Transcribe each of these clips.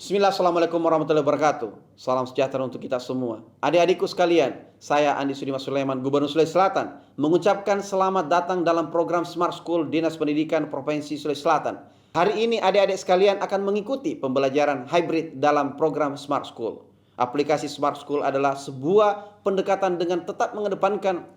Bismillah, Assalamualaikum warahmatullahi wabarakatuh. Salam sejahtera untuk kita semua. Adik-adikku sekalian, saya Andi Sudimas Sulaiman, Gubernur Sulawesi Selatan, mengucapkan selamat datang dalam program Smart School Dinas Pendidikan Provinsi Sulawesi Selatan. Hari ini adik-adik sekalian akan mengikuti pembelajaran hybrid dalam program Smart School. Aplikasi Smart School adalah sebuah pendekatan dengan tetap mengedepankan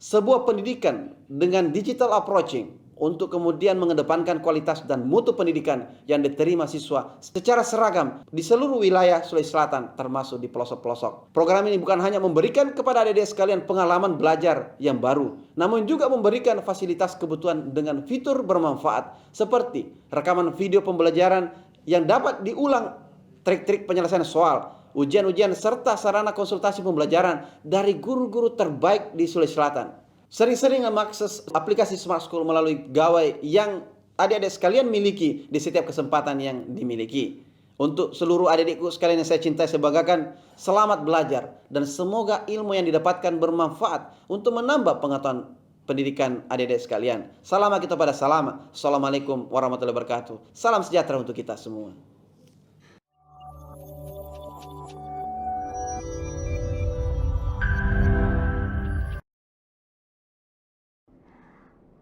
sebuah pendidikan dengan digital approaching untuk kemudian mengedepankan kualitas dan mutu pendidikan yang diterima siswa secara seragam di seluruh wilayah Sulawesi Selatan termasuk di pelosok-pelosok. Program ini bukan hanya memberikan kepada adik-adik sekalian pengalaman belajar yang baru, namun juga memberikan fasilitas kebutuhan dengan fitur bermanfaat seperti rekaman video pembelajaran yang dapat diulang, trik-trik penyelesaian soal, ujian-ujian serta sarana konsultasi pembelajaran dari guru-guru terbaik di Sulawesi Selatan. Sering-sering mengakses aplikasi Smart School melalui gawai yang adik-adik sekalian miliki di setiap kesempatan yang dimiliki. Untuk seluruh adik-adikku sekalian yang saya cintai, saya banggakan, selamat belajar dan semoga ilmu yang didapatkan bermanfaat untuk menambah pengetahuan pendidikan adik-adik sekalian. Salam kita pada salam. Assalamualaikum warahmatullahi wabarakatuh. Salam sejahtera untuk kita semua.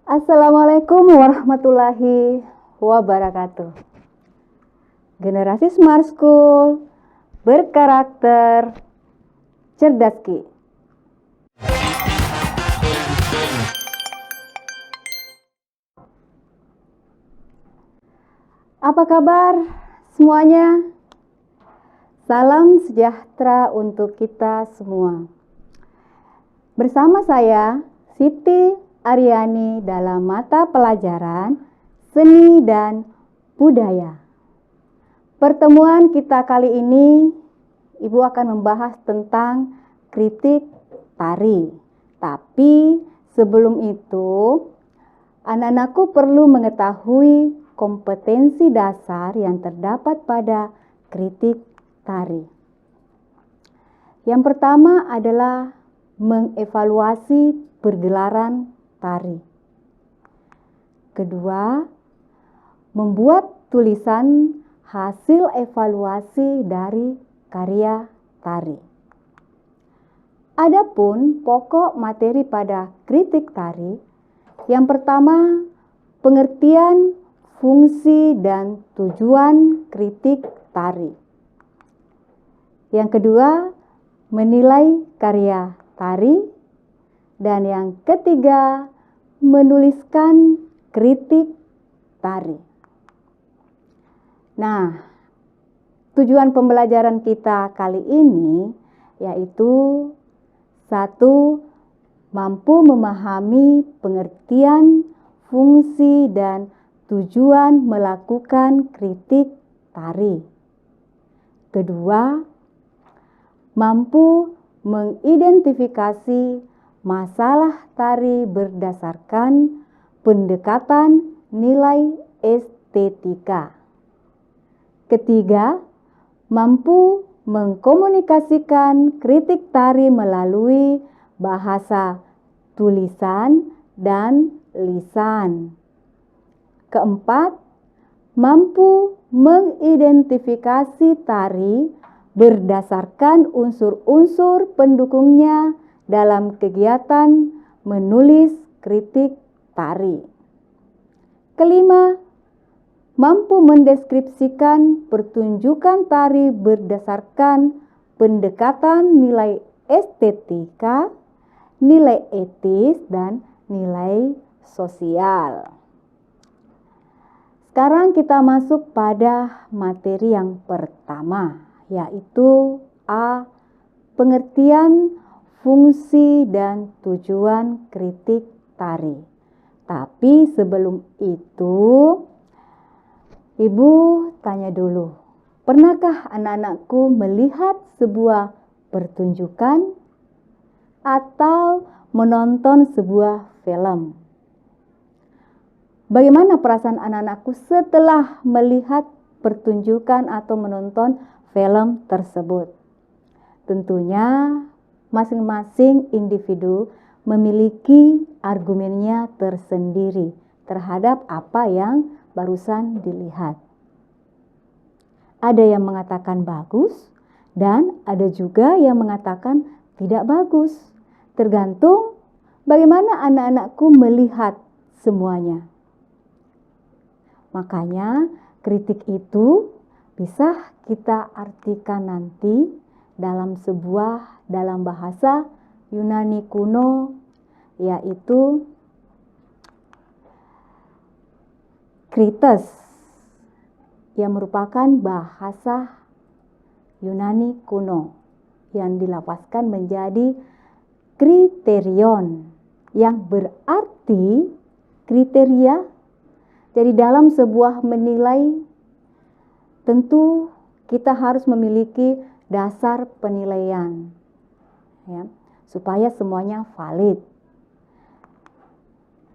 Assalamualaikum warahmatullahi wabarakatuh. Generasi Smart School berkarakter cerdas Ki. Apa kabar semuanya? Salam sejahtera untuk kita semua. Bersama saya Siti Aryani dalam mata pelajaran Seni dan Budaya. Pertemuan kita kali ini, Ibu akan membahas tentang kritik tari. Tapi sebelum itu, anak-anakku perlu mengetahui kompetensi dasar yang terdapat pada kritik tari. Yang pertama adalah mengevaluasi pergelaran tari. Kedua, membuat tulisan hasil evaluasi dari karya tari. Adapun pokok materi pada kritik tari, yang pertama, pengertian fungsi dan tujuan kritik tari. Yang kedua, menilai karya tari. Dan yang ketiga, menuliskan kritik tari. Nah, tujuan pembelajaran kita kali ini yaitu 1. Mampu memahami pengertian, fungsi, dan tujuan melakukan kritik tari. Kedua, mampu mengidentifikasi masalah tari berdasarkan pendekatan nilai estetika. Ketiga, mampu mengkomunikasikan kritik tari melalui bahasa tulisan dan lisan. Keempat, mampu mengidentifikasi tari berdasarkan unsur-unsur pendukungnya dalam kegiatan menulis kritik tari. Kelima, mampu mendeskripsikan pertunjukan tari berdasarkan pendekatan nilai estetika, nilai etis, dan nilai sosial. Sekarang kita masuk pada materi yang pertama, yaitu A. Pengertian fungsi dan tujuan kritik tari. Tapi sebelum itu, Ibu tanya dulu, pernahkah anak-anakku melihat sebuah pertunjukan atau menonton sebuah film? Bagaimana perasaan anak-anakku setelah melihat pertunjukan atau menonton film tersebut? Tentunya masing-masing individu memiliki argumennya tersendiri terhadap apa yang barusan dilihat. Ada yang mengatakan bagus dan ada juga yang mengatakan tidak bagus. Tergantung bagaimana anak-anakku melihat semuanya. Makanya kritik itu bisa kita artikan nanti dalam bahasa Yunani kuno, yaitu krites, yang merupakan bahasa Yunani kuno yang dilafazkan menjadi kriterion, yang berarti kriteria. Jadi dalam sebuah menilai tentu kita harus memiliki dasar penilaian, ya, supaya semuanya valid.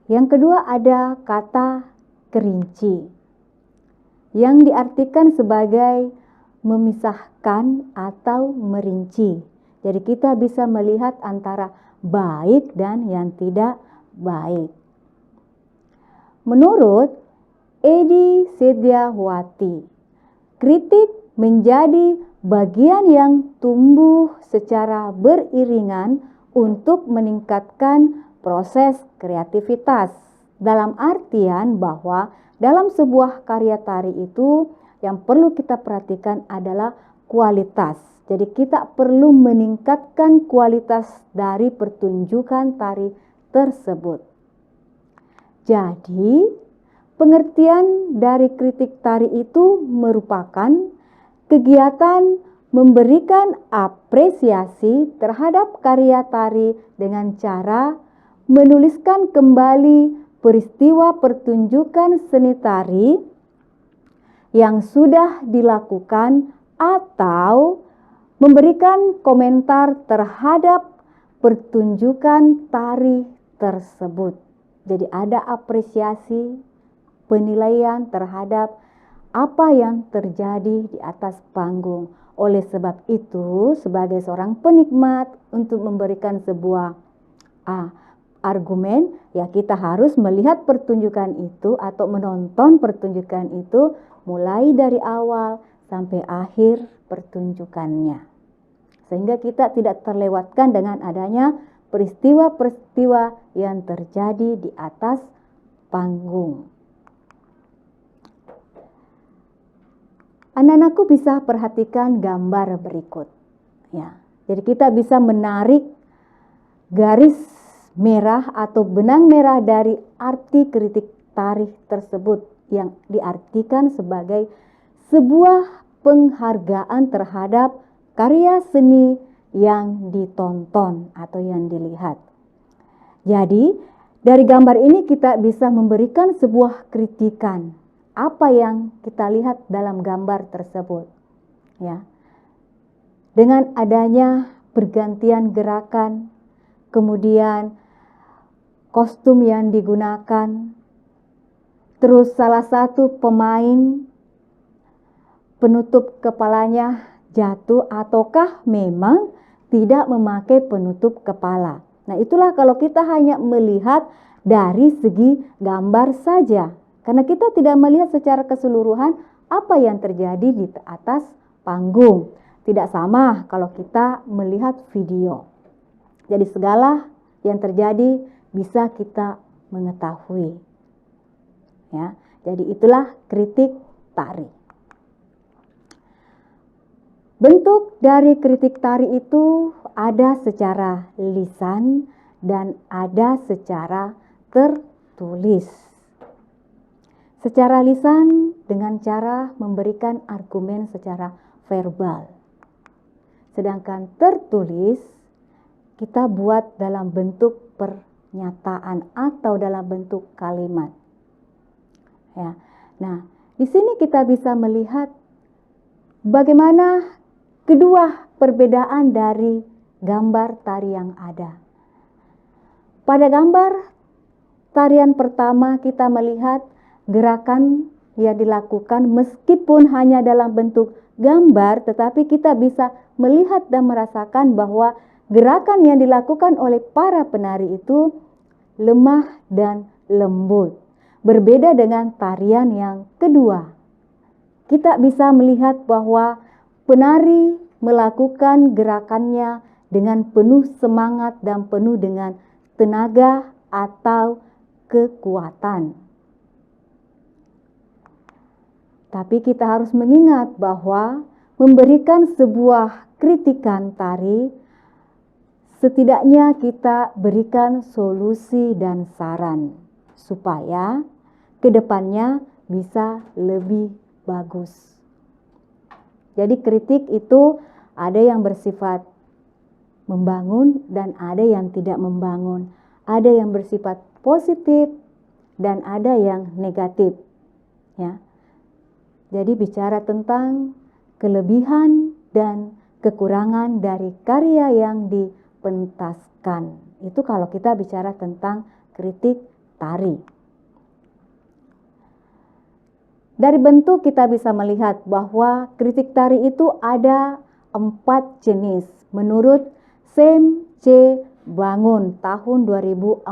Yang kedua ada kata kerinci, yang diartikan sebagai memisahkan atau merinci. Jadi kita bisa melihat antara baik dan yang tidak baik. Menurut Edi Setiawati, kritik menjadi bagian yang tumbuh secara beriringan untuk meningkatkan proses kreativitas. Dalam artian bahwa dalam sebuah karya tari itu yang perlu kita perhatikan adalah kualitas. Jadi kita perlu meningkatkan kualitas dari pertunjukan tari tersebut. Jadi pengertian dari kritik tari itu merupakan kegiatan memberikan apresiasi terhadap karya tari dengan cara menuliskan kembali peristiwa pertunjukan seni tari yang sudah dilakukan atau memberikan komentar terhadap pertunjukan tari tersebut. Jadi ada apresiasi, penilaian terhadap apa yang terjadi di atas panggung. Oleh sebab itu, sebagai seorang penikmat untuk memberikan sebuah argumen, ya kita harus melihat pertunjukan itu atau menonton pertunjukan itu mulai dari awal sampai akhir pertunjukannya. Sehingga kita tidak terlewatkan dengan adanya peristiwa-peristiwa yang terjadi di atas panggung. Anak-anakku bisa perhatikan gambar berikut. Ya, jadi kita bisa menarik garis merah atau benang merah dari arti kritik tari tersebut yang diartikan sebagai sebuah penghargaan terhadap karya seni yang ditonton atau yang dilihat. Jadi dari gambar ini kita bisa memberikan sebuah kritikan apa yang kita lihat dalam gambar tersebut, ya. Dengan adanya pergantian gerakan, kemudian kostum yang digunakan, terus salah satu pemain penutup kepalanya jatuh ataukah memang tidak memakai penutup kepala. Nah, itulah kalau kita hanya melihat dari segi gambar saja. Karena kita tidak melihat secara keseluruhan apa yang terjadi di atas panggung. Tidak sama kalau kita melihat video. Jadi segala yang terjadi bisa kita mengetahui. Ya, jadi itulah kritik tari. Bentuk dari kritik tari itu ada secara lisan dan ada secara tertulis. Secara lisan dengan cara memberikan argumen secara verbal. Sedangkan tertulis kita buat dalam bentuk pernyataan atau dalam bentuk kalimat. Ya. Nah, di sini kita bisa melihat bagaimana kedua perbedaan dari gambar tari yang ada. Pada gambar tarian pertama kita melihat gerakan yang dilakukan meskipun hanya dalam bentuk gambar, tetapi kita bisa melihat dan merasakan bahwa gerakan yang dilakukan oleh para penari itu lemah dan lembut. Berbeda dengan tarian yang kedua. kita bisa melihat bahwa penari melakukan gerakannya dengan penuh semangat dan penuh dengan tenaga atau kekuatan. Tapi kita harus mengingat bahwa memberikan sebuah kritikan tari, setidaknya kita berikan solusi dan saran supaya kedepannya bisa lebih bagus. Jadi kritik itu ada yang bersifat membangun dan ada yang tidak membangun. Ada yang bersifat positif dan ada yang negatif. Ya. Jadi bicara tentang kelebihan dan kekurangan dari karya yang dipentaskan. Itu kalau kita bicara tentang kritik tari. Dari bentuk kita bisa melihat bahwa kritik tari itu ada 4 jenis menurut Sam C. Bangun tahun 2004.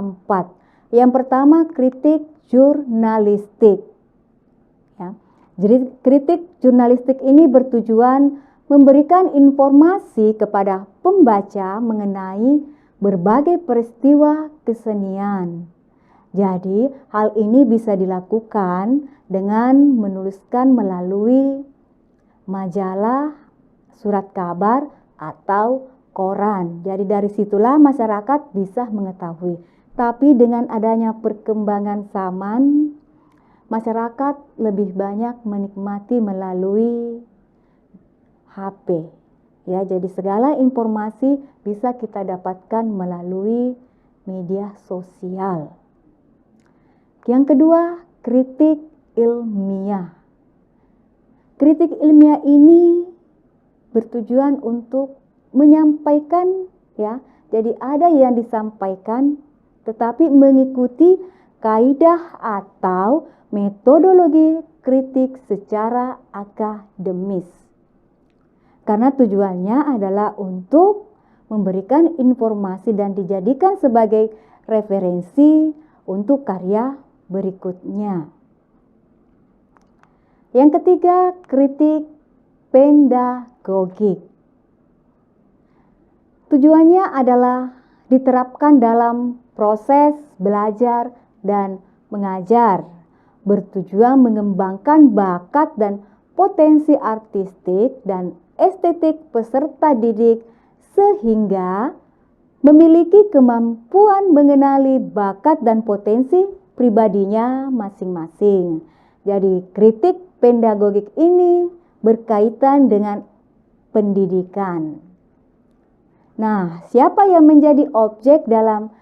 Yang pertama kritik jurnalistik. Ya. Jadi kritik jurnalistik ini bertujuan memberikan informasi kepada pembaca mengenai berbagai peristiwa kesenian. Jadi hal ini bisa dilakukan dengan menuliskan melalui majalah, surat kabar, atau koran. Jadi dari situlah masyarakat bisa mengetahui. Tapi dengan adanya perkembangan zaman, masyarakat lebih banyak menikmati melalui HP. Ya, jadi segala informasi bisa kita dapatkan melalui media sosial. Yang kedua, kritik ilmiah. Kritik ilmiah ini bertujuan untuk menyampaikan, ya. Jadi ada yang disampaikan tetapi mengikuti kaidah atau metodologi kritik secara akademis. Karena tujuannya adalah untuk memberikan informasi dan dijadikan sebagai referensi untuk karya berikutnya. Yang ketiga, kritik pedagogik. Tujuannya adalah diterapkan dalam proses belajar dan mengajar, bertujuan mengembangkan bakat dan potensi artistik dan estetik peserta didik sehingga memiliki kemampuan mengenali bakat dan potensi pribadinya masing-masing. Jadi kritik pedagogik ini berkaitan dengan pendidikan. Nah, siapa yang menjadi objek dalam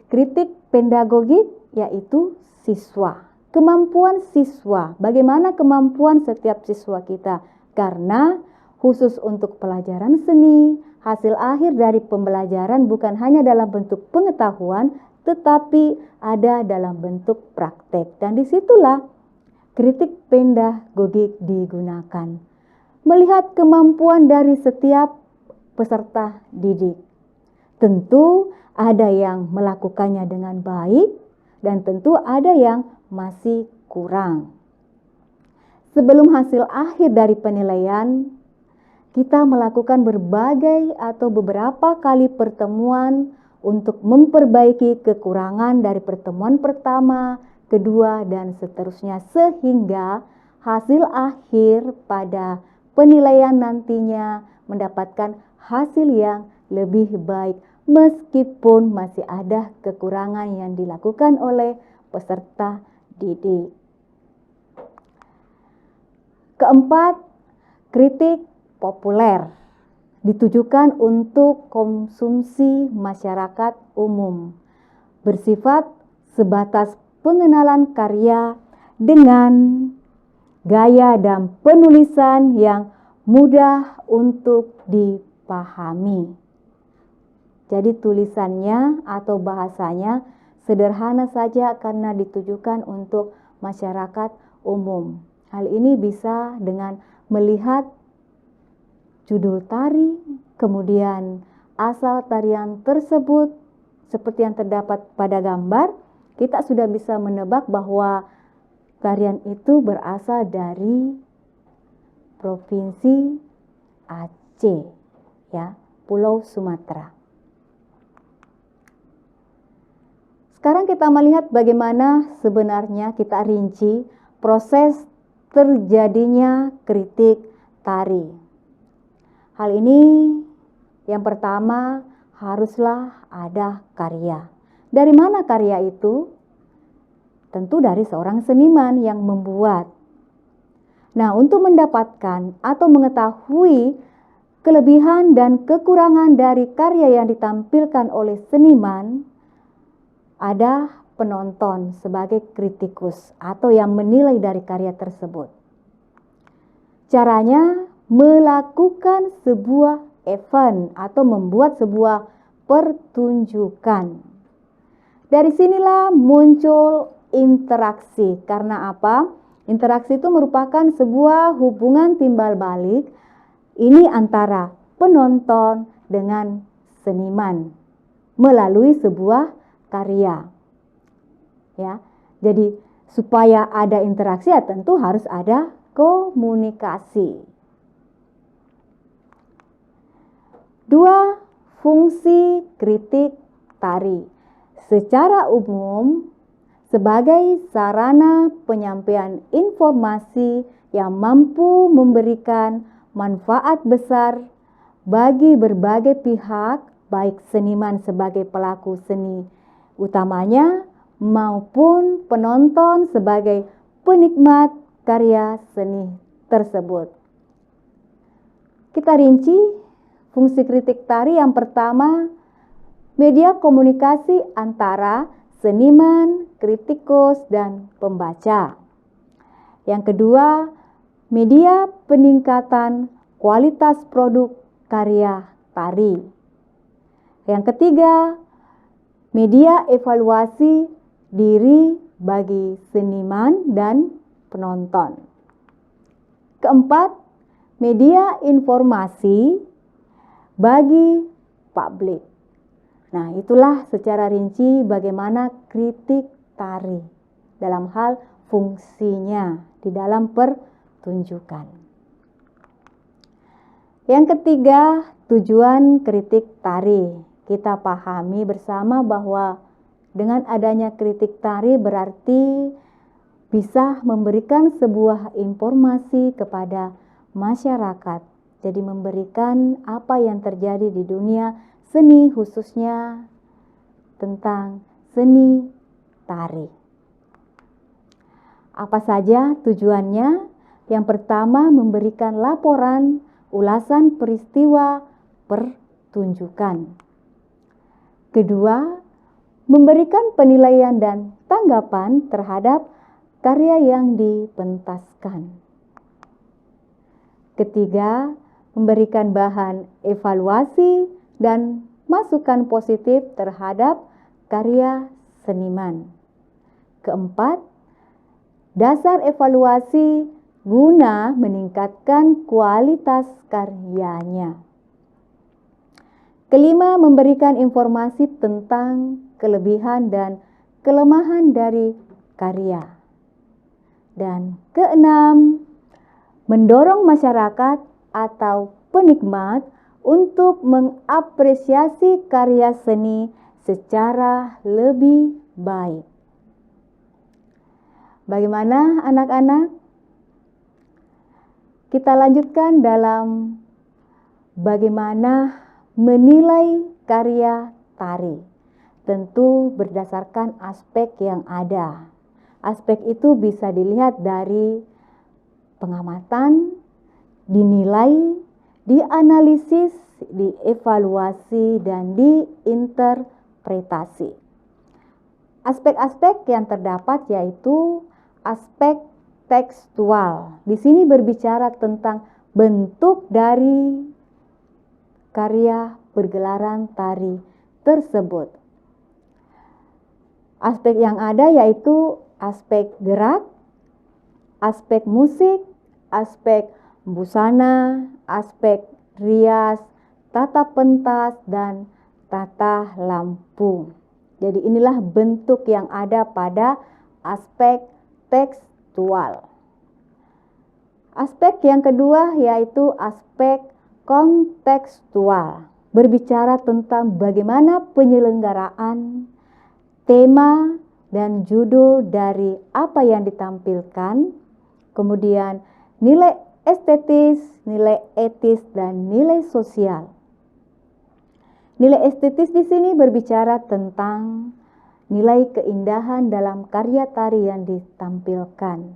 kritik pedagogik? Yaitu siswa. Kemampuan siswa. Bagaimana kemampuan setiap siswa kita? Karena khusus untuk pelajaran seni, hasil akhir dari pembelajaran bukan hanya dalam bentuk pengetahuan, tetapi ada dalam bentuk praktek. Dan disitulah kritik pedagogik digunakan. Melihat kemampuan dari setiap peserta didik. Tentu ada yang melakukannya dengan baik dan tentu ada yang masih kurang. Sebelum hasil akhir dari penilaian, kita melakukan berbagai atau beberapa kali pertemuan untuk memperbaiki kekurangan dari pertemuan pertama, kedua, dan seterusnya sehingga hasil akhir pada penilaian nantinya mendapatkan hasil yang lebih baik meskipun masih ada kekurangan yang dilakukan oleh peserta didik. Keempat, kritik populer ditujukan untuk konsumsi masyarakat umum, bersifat sebatas pengenalan karya dengan gaya dan penulisan yang mudah untuk dipahami. Jadi tulisannya atau bahasanya sederhana saja karena ditujukan untuk masyarakat umum. Hal ini bisa dengan melihat judul tari, kemudian asal tarian tersebut seperti yang terdapat pada gambar, kita sudah bisa menebak bahwa tarian itu berasal dari Provinsi Aceh, ya, Pulau Sumatera. Sekarang kita melihat bagaimana sebenarnya kita rinci proses terjadinya kritik tari. Hal ini yang pertama haruslah ada karya. Dari mana karya itu? Tentu dari seorang seniman yang membuat. Nah, untuk mendapatkan atau mengetahui kelebihan dan kekurangan dari karya yang ditampilkan oleh seniman, ada penonton sebagai kritikus atau yang menilai dari karya tersebut. Caranya melakukan sebuah event atau membuat sebuah pertunjukan. Dari sinilah muncul interaksi. Karena apa? Interaksi itu merupakan sebuah hubungan timbal balik ini antara penonton dengan seniman melalui sebuah karya. Ya. Jadi supaya ada interaksi ya tentu harus ada komunikasi. 2. Fungsi kritik tari. Secara umum sebagai sarana penyampaian informasi yang mampu memberikan manfaat besar bagi berbagai pihak, baik seniman sebagai pelaku seni utamanya maupun penonton sebagai penikmat karya seni tersebut. Kita rinci fungsi kritik tari. Yang pertama, media komunikasi antara seniman, kritikus, dan pembaca. Yang kedua, media peningkatan kualitas produk karya tari. Yang ketiga, media evaluasi diri bagi seniman dan penonton. Keempat, media informasi bagi publik. Nah, itulah secara rinci bagaimana kritik tari dalam hal fungsinya di dalam pertunjukan. Yang ketiga, tujuan kritik tari. Kita pahami bersama bahwa dengan adanya kritik tari berarti bisa memberikan sebuah informasi kepada masyarakat. Jadi memberikan apa yang terjadi di dunia seni, khususnya tentang seni tari. Apa saja tujuannya? Yang pertama, memberikan laporan ulasan peristiwa pertunjukan. Kedua, memberikan penilaian dan tanggapan terhadap karya yang dipentaskan. Ketiga, memberikan bahan evaluasi dan masukan positif terhadap karya seniman. Keempat, dasar evaluasi guna meningkatkan kualitas karyanya. Kelima, memberikan informasi tentang kelebihan dan kelemahan dari karya. Dan keenam, mendorong masyarakat atau penikmat untuk mengapresiasi karya seni secara lebih baik. Bagaimana anak-anak? Kita lanjutkan dalam bagaimana menilai karya tari. Tentu berdasarkan aspek yang ada. Aspek itu bisa dilihat dari pengamatan, dinilai, dianalisis, dievaluasi, dan diinterpretasi. Aspek-aspek yang terdapat yaitu aspek tekstual. Di sini berbicara tentang bentuk dari karya pergelaran tari tersebut. Aspek yang ada yaitu aspek gerak, aspek musik, aspek busana, aspek rias, tata pentas, dan tata lampu. Jadi inilah bentuk yang ada pada aspek tekstual. kontekstual. Aspek yang kedua yaitu aspek kontekstual, berbicara tentang bagaimana penyelenggaraan, tema, dan judul dari apa yang ditampilkan, kemudian nilai estetis, nilai etis, dan nilai sosial. Nilai estetis di sini berbicara tentang nilai keindahan dalam karya tari yang ditampilkan.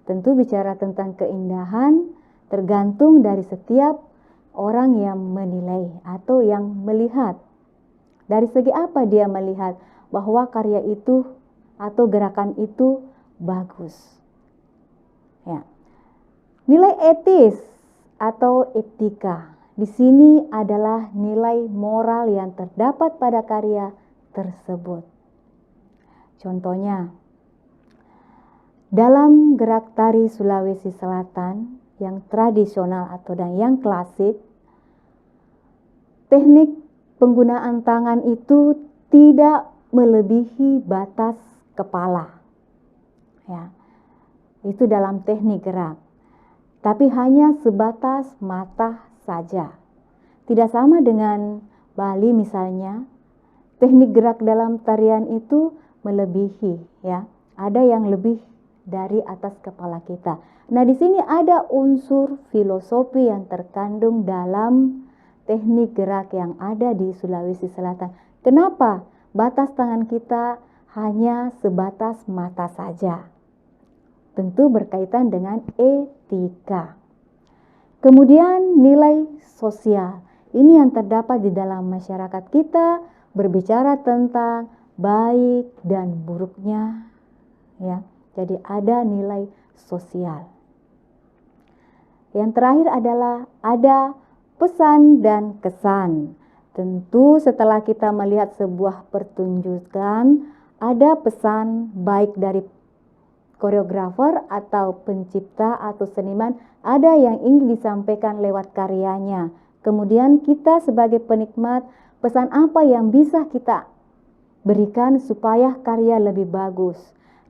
Tentu bicara tentang keindahan tergantung dari setiap orang yang menilai atau yang melihat. Dari segi apa dia melihat bahwa karya itu atau gerakan itu bagus. Ya. Nilai etis atau etika di sini adalah nilai moral yang terdapat pada karya tersebut. Contohnya, dalam gerak tari Sulawesi Selatan yang tradisional atau dan yang klasik, teknik penggunaan tangan itu tidak melebihi batas kepala. Ya, itu dalam teknik gerak. Tapi hanya sebatas mata saja. Tidak sama dengan Bali misalnya, teknik gerak dalam tarian itu melebihi, ya. Ada yang lebih dari atas kepala kita. Nah, di sini ada unsur filosofi yang terkandung dalam teknik gerak yang ada di Sulawesi Selatan. Kenapa batas tangan kita hanya sebatas mata saja? Tentu berkaitan dengan etika. Kemudian nilai sosial. Ini yang terdapat di dalam masyarakat kita, berbicara tentang baik dan buruknya, ya. Jadi ada nilai sosial. Yang terakhir adalah ada pesan dan kesan. Tentu setelah kita melihat sebuah pertunjukan, ada pesan baik dari koreografer atau pencipta atau seniman, ada yang ingin disampaikan lewat karyanya. Kemudian kita sebagai penikmat, pesan apa yang bisa kita berikan supaya karya lebih bagus.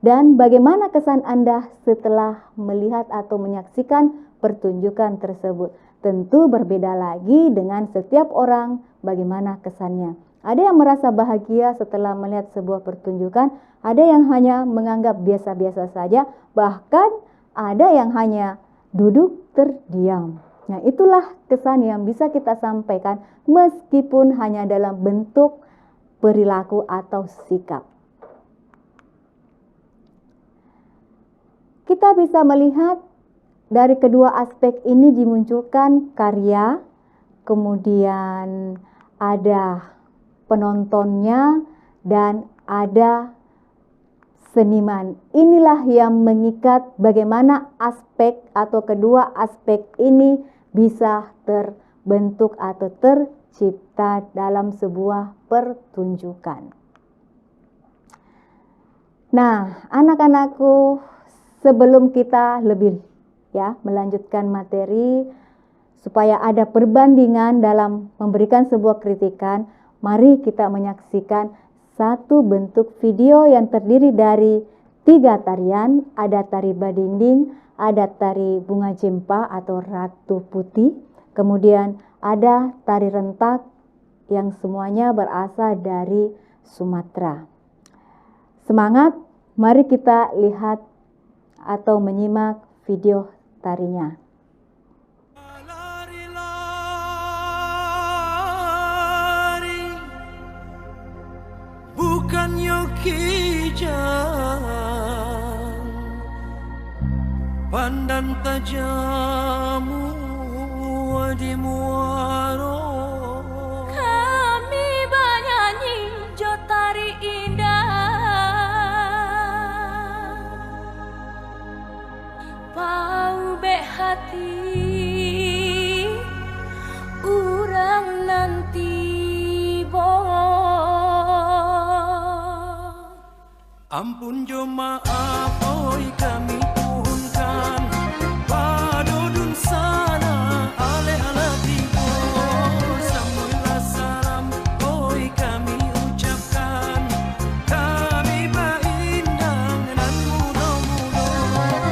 Dan bagaimana kesan Anda setelah melihat atau menyaksikan pertunjukan tersebut? Tentu berbeda lagi dengan setiap orang bagaimana kesannya. Ada yang merasa bahagia setelah melihat sebuah pertunjukan, ada yang hanya menganggap biasa-biasa saja, bahkan ada yang hanya duduk terdiam. Nah, itulah kesan yang bisa kita sampaikan meskipun hanya dalam bentuk perilaku atau sikap. Kita bisa melihat dari kedua aspek ini dimunculkan karya, kemudian ada penontonnya, dan ada seniman. Inilah yang mengikat bagaimana aspek atau kedua aspek ini bisa terbentuk atau tercipta dalam sebuah pertunjukan. Nah, anak-anakku, sebelum kita lebih melanjutkan materi, supaya ada perbandingan dalam memberikan sebuah kritikan, mari kita menyaksikan satu bentuk video yang terdiri dari 3 tarian. Ada tari badinding, ada tari bunga jempa atau ratu putih, kemudian ada tari rentak yang semuanya berasal dari Sumatera. Semangat, mari kita lihat atau menyimak video tarinya. Bukan kijang, pandan tajamu di muaro. Kami bernyanyi jotari indah, pau be hati urang nanti bo. Ampun jo maaf oi kami tuhunkan padodun sana ale ala tibo samulah salam oi kami ucapkan kami baindang dan mudah-mudah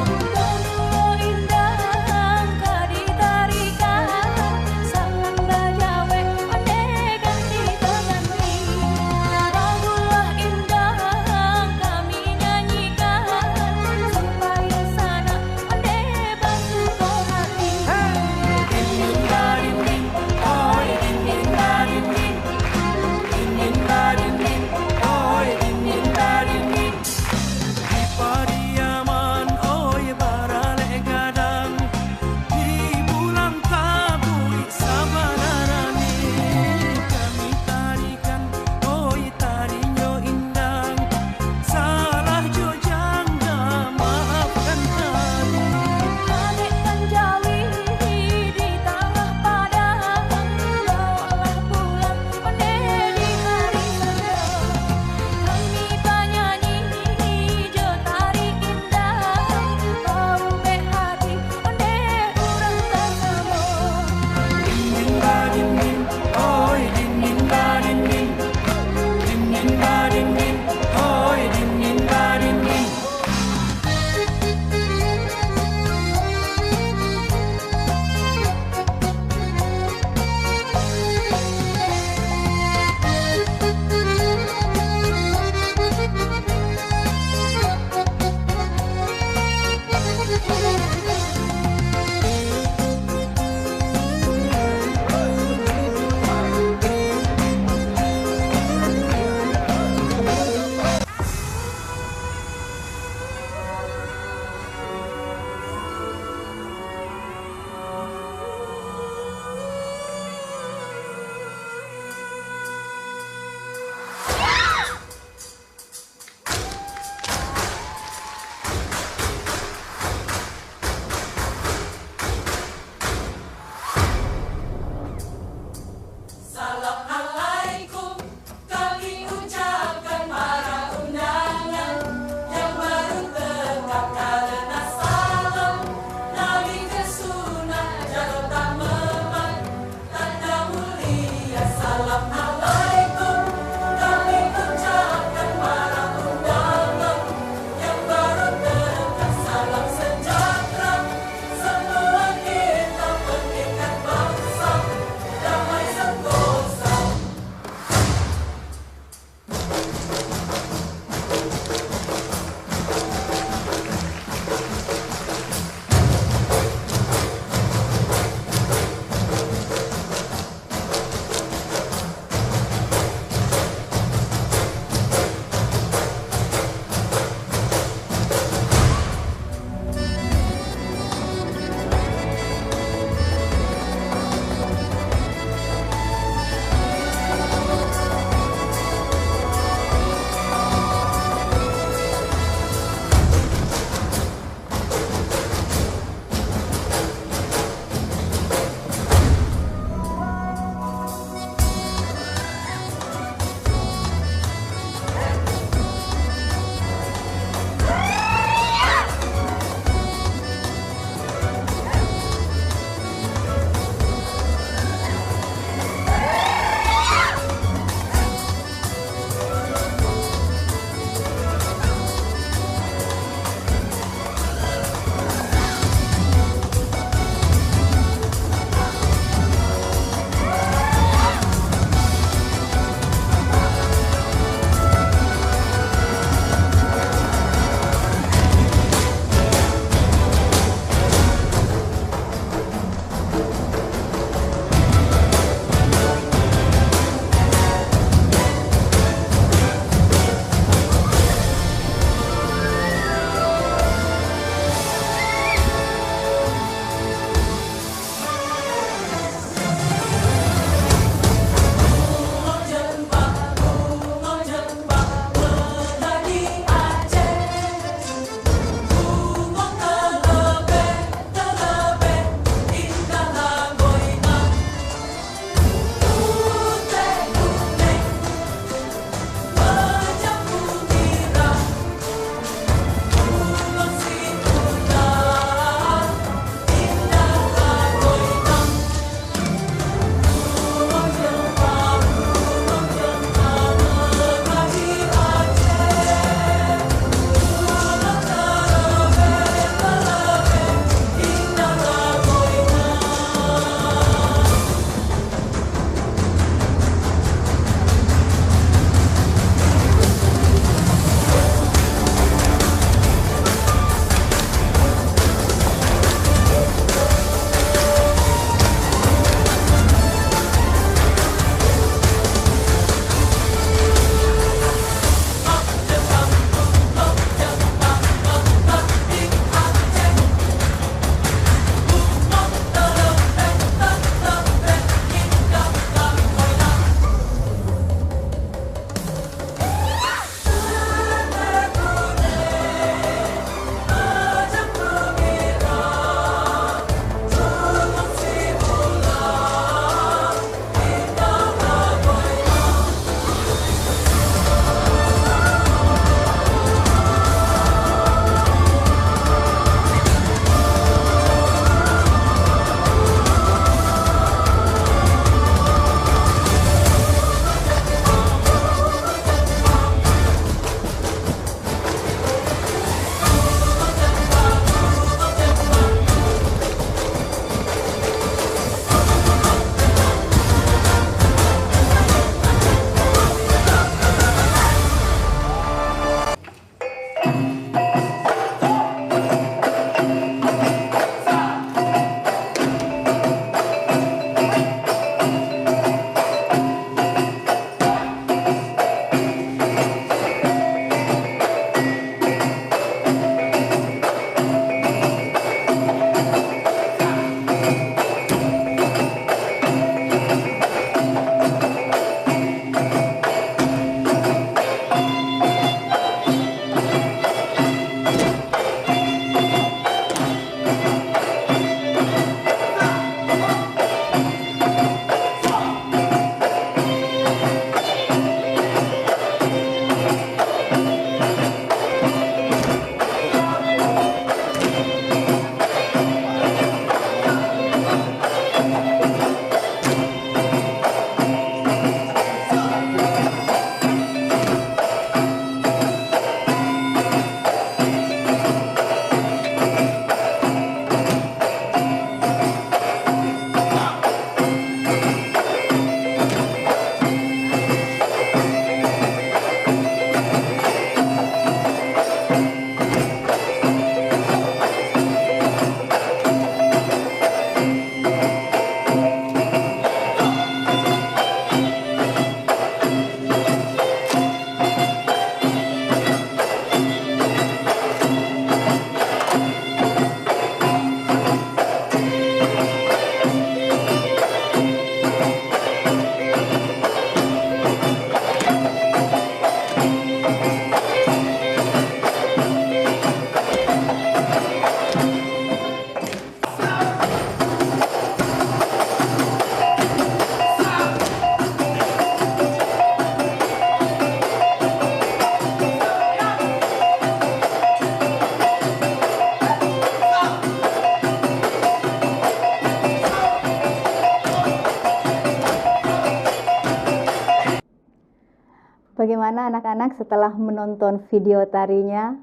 Bagaimana anak-anak setelah menonton video tarinya?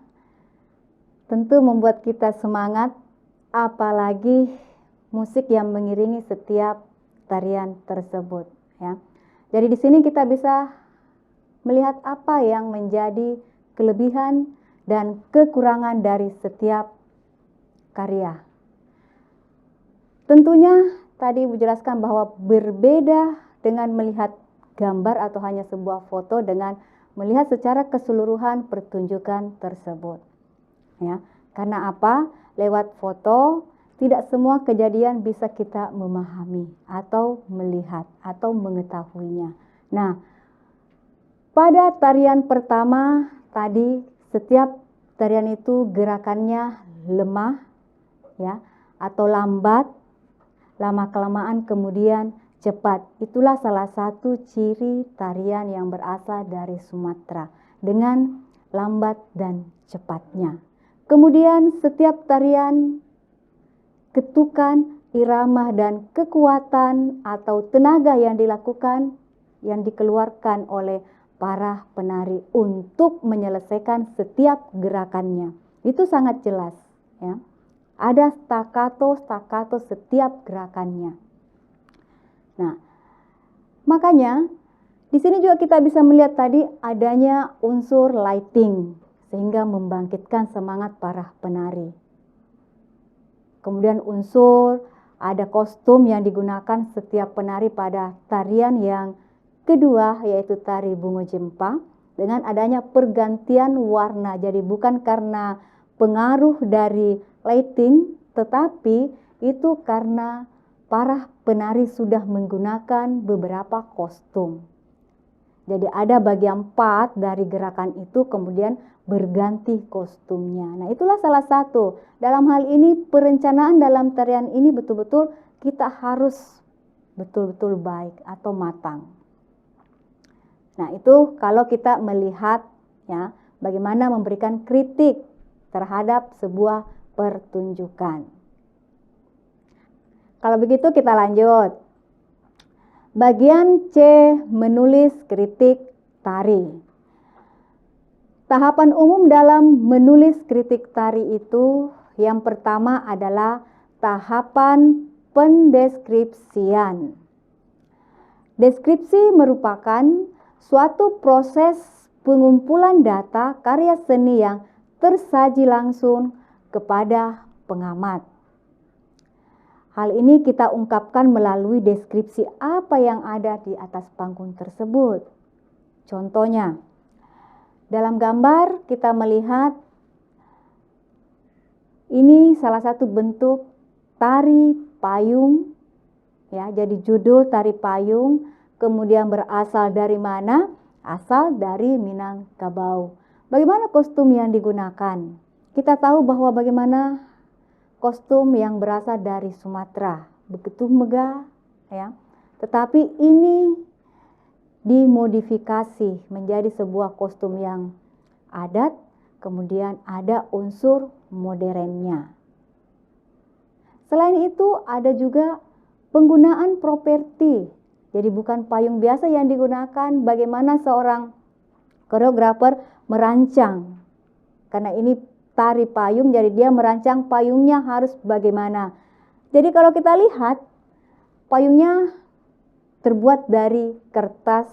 Tentu membuat kita semangat, apalagi musik yang mengiringi setiap tarian tersebut, ya. Jadi di sini kita bisa melihat apa yang menjadi kelebihan dan kekurangan dari setiap karya. Tentunya tadi Ibu jelaskan bahwa berbeda dengan melihat gambar atau hanya sebuah foto dengan melihat secara keseluruhan pertunjukan tersebut. Ya, karena apa? Lewat foto tidak semua kejadian bisa kita memahami atau melihat atau mengetahuinya. Nah, pada tarian pertama tadi setiap tarian itu gerakannya lemah, ya, atau lambat, lama-kelamaan kemudian cepat. Itulah salah satu ciri tarian yang berasal dari Sumatera dengan lambat dan cepatnya. Kemudian setiap tarian, ketukan, irama dan kekuatan atau tenaga yang dilakukan, yang dikeluarkan oleh para penari untuk menyelesaikan setiap gerakannya. Itu sangat jelas, ya. Ada staccato setiap gerakannya. Nah, makanya di sini juga kita bisa melihat tadi adanya unsur lighting sehingga membangkitkan semangat para penari. Kemudian unsur ada kostum yang digunakan setiap penari pada tarian yang kedua, yaitu tari Bungo Jempa, dengan adanya pergantian warna. Jadi bukan karena pengaruh dari lighting, tetapi itu karena para penari sudah menggunakan beberapa kostum. Jadi ada bagian part dari gerakan itu kemudian berganti kostumnya. Nah, itulah salah satu. Dalam hal ini perencanaan dalam tarian ini betul-betul kita harus betul-betul baik atau matang. Nah, itu kalau kita melihat, ya, bagaimana memberikan kritik terhadap sebuah pertunjukan. Kalau begitu kita lanjut. Bagian C, menulis kritik tari. Tahapan umum dalam menulis kritik tari itu yang pertama adalah tahapan pendeskripsian. Deskripsi merupakan suatu proses pengumpulan data karya seni yang tersaji langsung kepada pengamat. Hal ini kita ungkapkan melalui deskripsi apa yang ada di atas panggung tersebut. Contohnya, dalam gambar kita melihat ini salah satu bentuk tari payung, ya. Jadi judul tari payung, kemudian berasal dari mana? Asal dari Minangkabau. Bagaimana kostum yang digunakan? Kita tahu bahwa bagaimana kostum yang berasal dari Sumatera, begitu megah, ya. Tetapi ini dimodifikasi menjadi sebuah kostum yang adat, kemudian ada unsur modernnya. Selain itu ada juga penggunaan properti. Jadi bukan payung biasa yang digunakan, bagaimana seorang koreografer merancang. Karena ini tari payung, jadi dia merancang payungnya harus bagaimana. Jadi kalau kita lihat, payungnya terbuat dari kertas,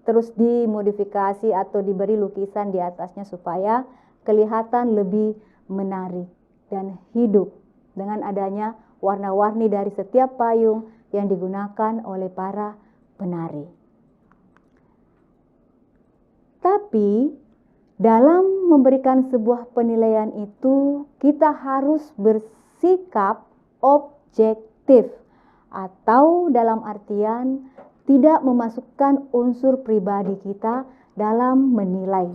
terus dimodifikasi atau diberi lukisan di atasnya supaya kelihatan lebih menarik dan hidup dengan adanya warna-warni dari setiap payung yang digunakan oleh para penari. Tapi dalam memberikan sebuah penilaian itu, kita harus bersikap objektif atau dalam artian tidak memasukkan unsur pribadi kita dalam menilai.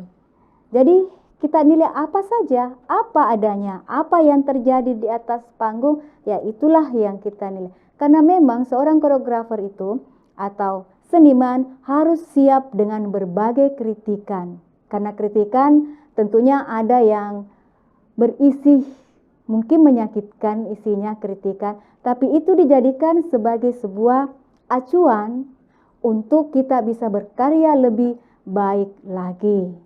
Jadi kita nilai apa saja, apa adanya, apa yang terjadi di atas panggung, ya itulah yang kita nilai. Karena memang seorang koreografer itu atau seniman harus siap dengan berbagai kritikan. Karena kritikan tentunya ada yang berisi mungkin menyakitkan isinya kritikan, tapi itu dijadikan sebagai sebuah acuan untuk kita bisa berkarya lebih baik lagi.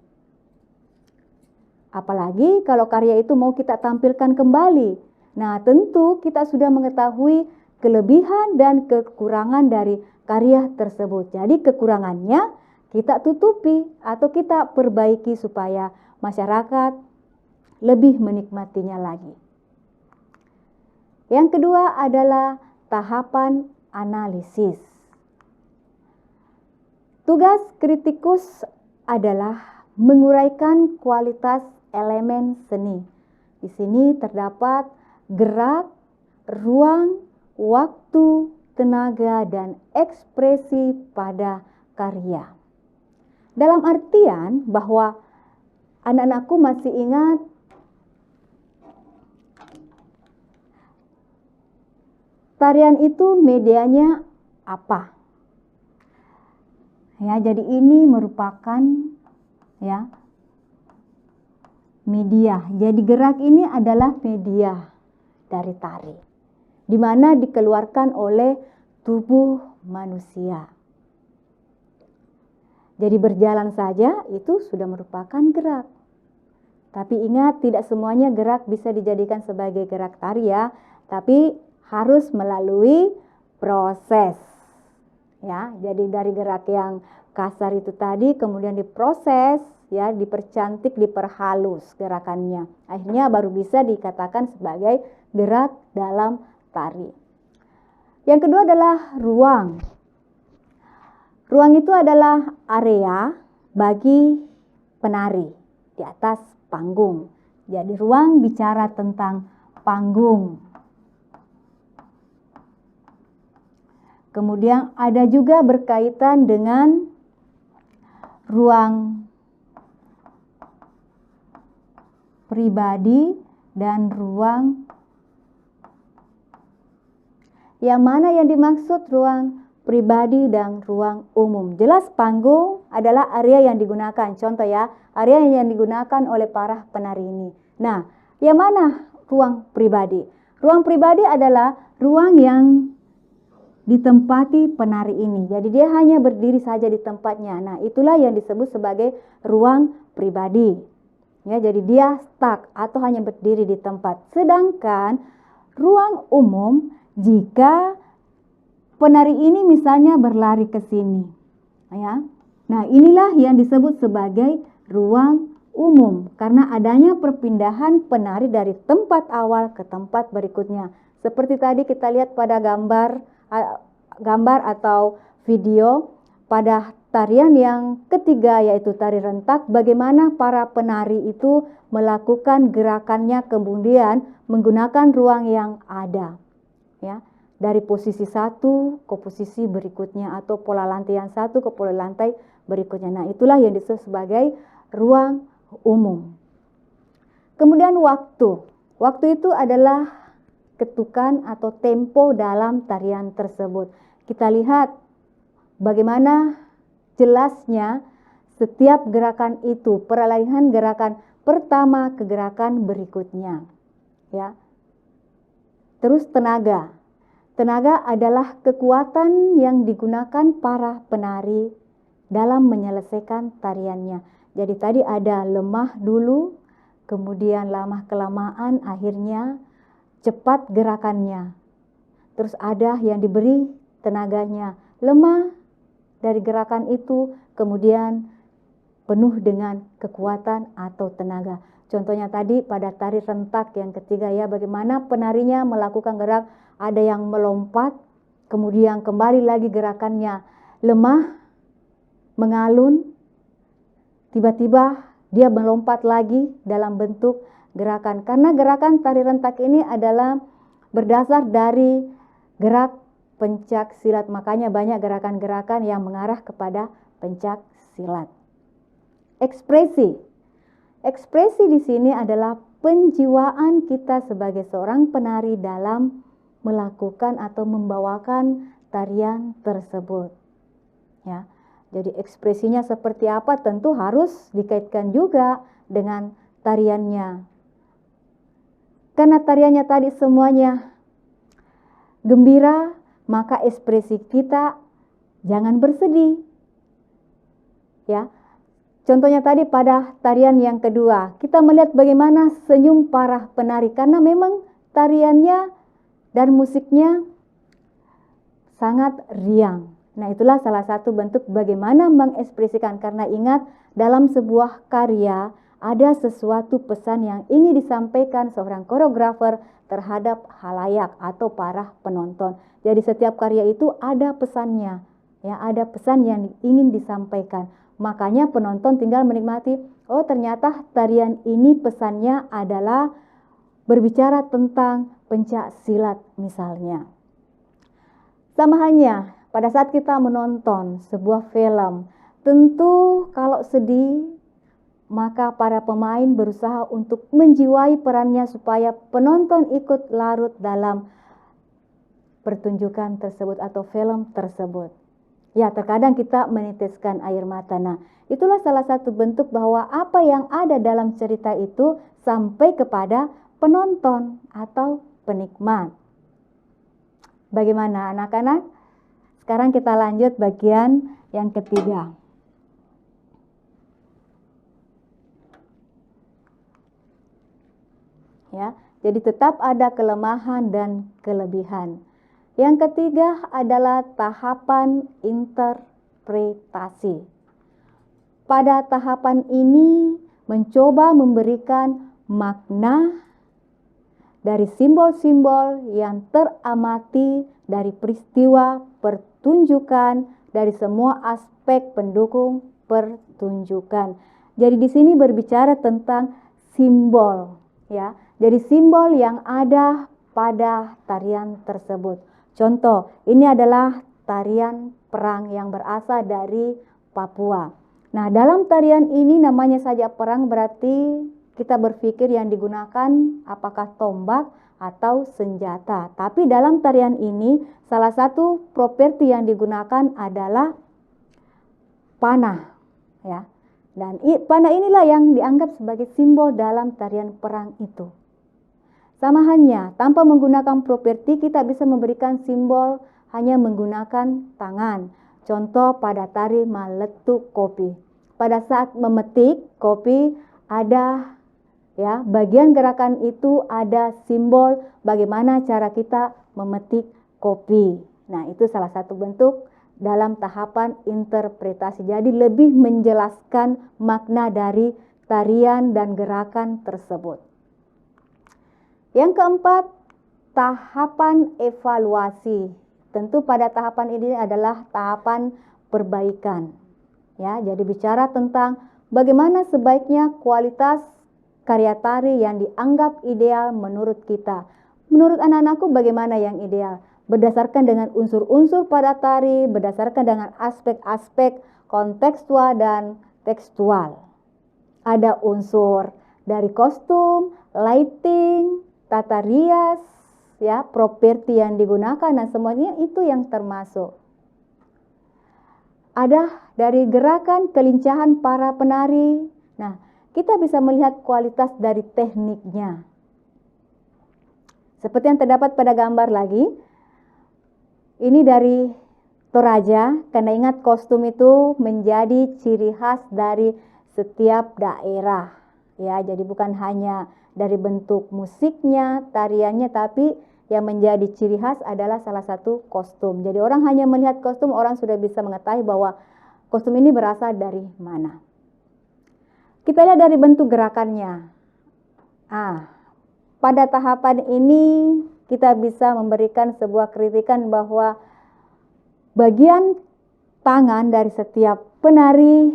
Apalagi kalau karya itu mau kita tampilkan kembali. Nah, tentu kita sudah mengetahui kelebihan dan kekurangan dari karya tersebut. Jadi kekurangannya kita tutupi atau kita perbaiki supaya masyarakat lebih menikmatinya lagi. Yang kedua adalah tahapan analisis. Tugas kritikus adalah menguraikan kualitas elemen seni. Di sini terdapat gerak, ruang, waktu, tenaga, dan ekspresi pada karya. Dalam artian bahwa anak-anakku masih ingat tarian itu medianya apa? Ya, jadi ini merupakan ya media. Jadi gerak ini adalah media dari tari, di mana dikeluarkan oleh tubuh manusia. Jadi berjalan saja itu sudah merupakan gerak. Tapi ingat, tidak semuanya gerak bisa dijadikan sebagai gerak tari ya, tapi harus melalui proses. Ya, jadi dari gerak yang kasar itu tadi kemudian diproses, ya, dipercantik, diperhalus gerakannya. Akhirnya baru bisa dikatakan sebagai gerak dalam tari. Yang kedua adalah ruang. Ruang itu adalah area bagi penari di atas panggung. Jadi ruang bicara tentang panggung. Kemudian ada juga berkaitan dengan ruang pribadi dan ruang. Yang mana yang dimaksud ruang pribadi dan ruang umum? Jelas panggung adalah area yang digunakan. Contoh ya, area yang digunakan oleh para penari ini. Nah, yang mana ruang pribadi? Ruang pribadi adalah ruang yang ditempati penari ini. Jadi dia hanya berdiri saja di tempatnya. Nah, itulah yang disebut sebagai ruang pribadi. Ya, jadi dia stuck atau hanya berdiri di tempat. Sedangkan ruang umum jika penari ini misalnya berlari ke sini. Ya. Nah, inilah yang disebut sebagai ruang umum karena adanya perpindahan penari dari tempat awal ke tempat berikutnya. Seperti tadi kita lihat pada gambar atau video pada tarian yang ketiga, yaitu tari rentak, bagaimana para penari itu melakukan gerakannya kemudian menggunakan ruang yang ada, ya, dari posisi satu ke posisi berikutnya atau pola lantai yang satu ke pola lantai berikutnya. Nah, itulah yang disebut sebagai ruang umum. Kemudian waktu. Waktu itu adalah ketukan atau tempo dalam tarian tersebut. Kita lihat bagaimana jelasnya setiap gerakan itu, peralihan gerakan pertama ke gerakan berikutnya. Ya. Terus tenaga. Tenaga adalah kekuatan yang digunakan para penari dalam menyelesaikan tariannya. Jadi tadi ada lemah dulu, kemudian lama-kelamaan akhirnya cepat gerakannya. Terus ada yang diberi tenaganya, lemah dari gerakan itu, kemudian penuh dengan kekuatan atau tenaga. Contohnya tadi pada tari rentak yang ketiga ya, bagaimana penarinya melakukan gerak, ada yang melompat, kemudian kembali lagi gerakannya lemah, mengalun, tiba-tiba dia melompat lagi dalam bentuk gerakan. Karena gerakan tari rentak ini adalah berdasar dari gerak pencak silat. Makanya banyak gerakan-gerakan yang mengarah kepada pencak silat. Ekspresi. Ekspresi di sini adalah penjiwaan kita sebagai seorang penari dalam melakukan atau membawakan tarian tersebut. Ya. Jadi ekspresinya seperti apa tentu harus dikaitkan juga dengan tariannya. Karena tariannya tadi semuanya gembira, maka ekspresi kita jangan bersedih. Ya, Contohnya tadi pada tarian yang kedua, kita melihat bagaimana senyum para penari karena memang tariannya dan musiknya sangat riang. Nah, itulah salah satu bentuk bagaimana mengekspresikan, karena ingat dalam sebuah karya ada sesuatu pesan yang ingin disampaikan seorang koreografer terhadap halayak atau para penonton. Jadi setiap karya itu ada pesannya, ya, ada pesan yang ingin disampaikan. Makanya penonton tinggal menikmati, oh ternyata tarian ini pesannya adalah berbicara tentang pencak silat misalnya. Sama halnya pada saat kita menonton sebuah film, tentu kalau sedih maka para pemain berusaha untuk menjiwai perannya supaya penonton ikut larut dalam pertunjukan tersebut atau film tersebut. Ya, terkadang kita meneteskan air mata. Nah, itulah salah satu bentuk bahwa apa yang ada dalam cerita itu sampai kepada penonton atau penikmat. Bagaimana anak-anak? Sekarang kita lanjut bagian yang ketiga. Ya, jadi tetap ada kelemahan dan kelebihan. Yang ketiga adalah tahapan interpretasi. Pada tahapan ini mencoba memberikan makna dari simbol-simbol yang teramati dari peristiwa pertunjukan, dari semua aspek pendukung pertunjukan. Jadi di sini berbicara tentang simbol, ya. Jadi simbol yang ada pada tarian tersebut. Contoh, ini adalah tarian perang yang berasal dari Papua. Nah, dalam tarian ini namanya saja perang, berarti kita berpikir yang digunakan apakah tombak atau senjata. Tapi dalam tarian ini salah satu properti yang digunakan adalah panah, ya. Dan panah inilah yang dianggap sebagai simbol dalam tarian perang itu. Sama halnya, tanpa menggunakan properti kita bisa memberikan simbol hanya menggunakan tangan. Contoh pada tari maletuk kopi. Pada saat memetik kopi ada, ya, bagian gerakan itu ada simbol bagaimana cara kita memetik kopi. Nah, itu salah satu bentuk dalam tahapan interpretasi. Jadi lebih menjelaskan makna dari tarian dan gerakan tersebut. Yang keempat, tahapan evaluasi. Tentu pada tahapan ini adalah tahapan perbaikan. Ya, jadi bicara tentang bagaimana sebaiknya kualitas karya tari yang dianggap ideal menurut kita. Menurut anak-anakku bagaimana yang ideal? Berdasarkan dengan unsur-unsur pada tari, berdasarkan dengan aspek-aspek kontekstual dan tekstual. Ada unsur dari kostum, lighting, tata rias, ya, properti yang digunakan, dan semuanya itu yang termasuk. Ada dari gerakan kelincahan para penari. Nah, kita bisa melihat kualitas dari tekniknya. Seperti yang terdapat pada gambar lagi. Ini dari Toraja, karena ingat kostum itu menjadi ciri khas dari setiap daerah. Ya, jadi bukan hanya dari bentuk musiknya, tariannya, tapi yang menjadi ciri khas adalah salah satu kostum. Jadi orang hanya melihat kostum, orang sudah bisa mengetahui bahwa kostum ini berasal dari mana. Kita lihat dari bentuk gerakannya. Pada tahapan ini kita bisa memberikan sebuah kritikan bahwa bagian tangan dari setiap penari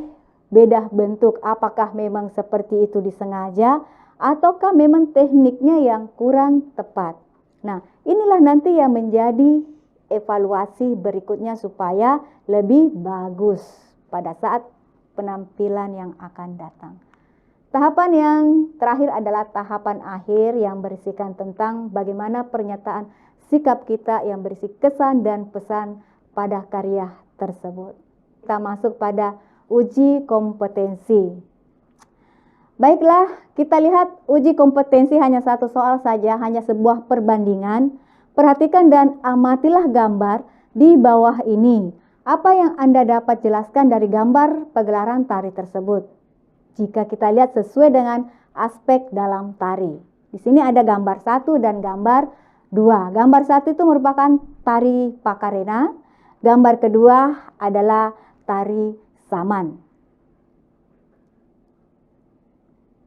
beda bentuk. Apakah memang seperti itu disengaja ataukah memang tekniknya yang kurang tepat. Nah, inilah nanti yang menjadi evaluasi berikutnya supaya lebih bagus pada saat penampilan yang akan datang. Tahapan yang terakhir adalah tahapan akhir yang berisikan tentang bagaimana pernyataan sikap kita yang berisi kesan dan pesan pada karya tersebut. Kita masuk pada uji kompetensi. Baiklah, kita lihat uji kompetensi hanya satu soal saja, hanya sebuah perbandingan. Perhatikan dan amatilah gambar di bawah ini. Apa yang Anda dapat jelaskan dari gambar pagelaran tari tersebut? Jika kita lihat sesuai dengan aspek dalam tari. Di sini ada gambar 1 dan gambar 2. Gambar 1 itu merupakan tari Pakarena. Gambar kedua adalah tari Saman.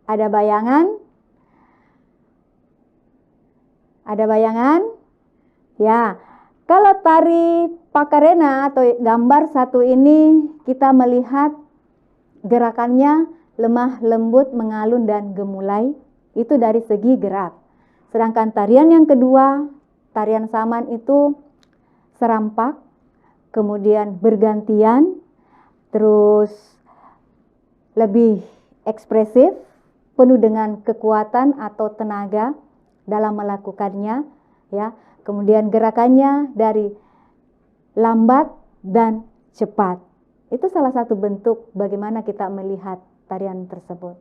Ada bayangan? Ada bayangan? Ya, kalau tari Pakarena atau gambar 1 ini kita melihat gerakannya lemah, lembut, mengalun, dan gemulai. Itu dari segi gerak. Sedangkan tarian yang kedua, tarian Saman itu serampak, kemudian bergantian, terus lebih ekspresif, penuh dengan kekuatan atau tenaga dalam melakukannya, ya. Kemudian gerakannya dari lambat dan cepat. Itu salah satu bentuk bagaimana kita melihat tarian tersebut.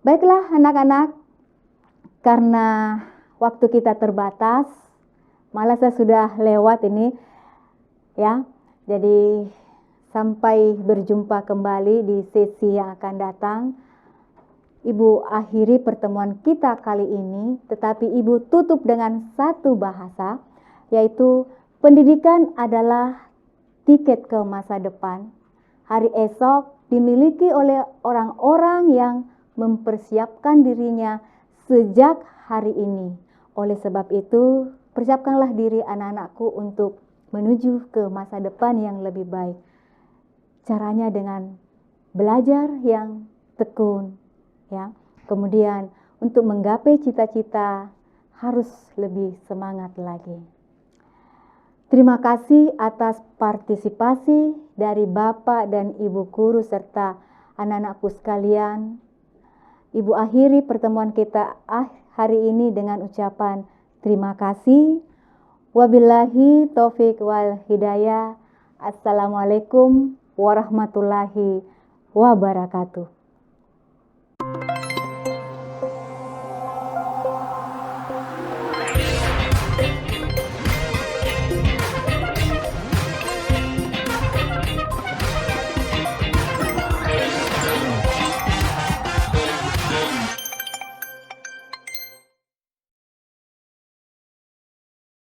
Baiklah anak-anak, karena waktu kita terbatas, malah saya sudah lewat ini, ya. Jadi sampai berjumpa kembali di sesi yang akan datang. Ibu akhiri pertemuan kita kali ini, tetapi Ibu tutup dengan satu bahasa, yaitu pendidikan adalah tiket ke masa depan. Hari esok dimiliki oleh orang-orang yang mempersiapkan dirinya sejak hari ini. Oleh sebab itu, persiapkanlah diri anak-anakku untuk menuju ke masa depan yang lebih baik. Caranya dengan belajar yang tekun, ya. Kemudian untuk menggapai cita-cita harus lebih semangat lagi. Terima kasih atas partisipasi dari Bapak dan Ibu guru serta anak-anakku sekalian. Ibu akhiri pertemuan kita hari ini dengan ucapan terima kasih. Wabillahi taufik wal hidayah. Assalamualaikum warahmatullahi wabarakatuh.